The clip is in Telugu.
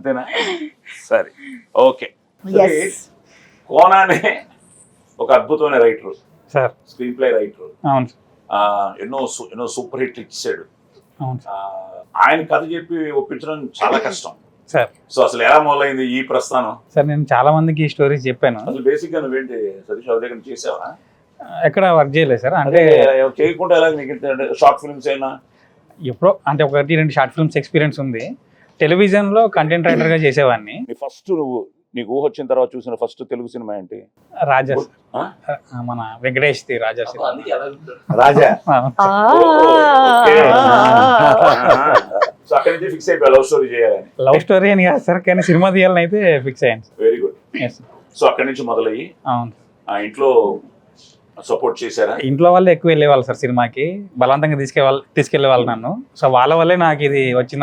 అంతేనా? సరే, ఓకే. Yes. కోనానే ఒక అద్భుతమైన writer, sir. Screen play writer. అవును ఎన్నో సూపర్ హిట్ ఇచ్చాడు. అవును ఆయన కథ చెప్పి ఒప్పించడం చాలా కష్టం సార్. సో అసలు ఎలా మొదలైంది ఈ ప్రస్థానం? సార్ నేను చాలా మందికి ఈ స్టోరీస్ చెప్పాను. అసలు బేసిక్ గా నువ్వేంటి సతీష్ బాబు దగ్గర చేసావా? ఎక్కడ వర్క్ చేయలేదు సార్. అంటే అంటే చేయకుండా ఎలా నీకు షార్ట్ ఫిల్మ్స్ అయినా? ఎప్పుడో అంటే 1-2 షార్ట్ ఫిల్మ్స్ ఎక్స్పీరియన్స్ ఉంది. టెలివిజన్లో కంటెంట్ రైటర్గా చేసేవాడిని. ఫస్ట్ నీకు ఊహ వచ్చిన తర్వాత చూసిన ఫస్ట్ తెలుగు సినిమా ఏంటి? రాజా ఆ? మన Venkatesh the Raja cinema. Raja. Ah. So అక్కడి నుంచి ఫిక్స్ అయిపోయి లవ్ స్టోరీ చేయాలని. లవ్ స్టోరీ అని కాదు సార్, కానీ సినిమా తీయాలని అయితే ఫిక్స్ అయ్యాను. Very good. ఎస్. సో అక్కడి నుంచి మొదలయ్యి అవును. ఆ ఇంట్లో సపోర్ట్ చేశారా? ఇంట్లో వాళ్ళు ఎక్కువ వెళ్ళేవాళ్ళు సార్ సినిమాకి, బలవంతంగా తీసుకెళ్ళే వాళ్ళు నన్ను. సో వాళ్ళ వల్లే నాకు ఇది వచ్చింది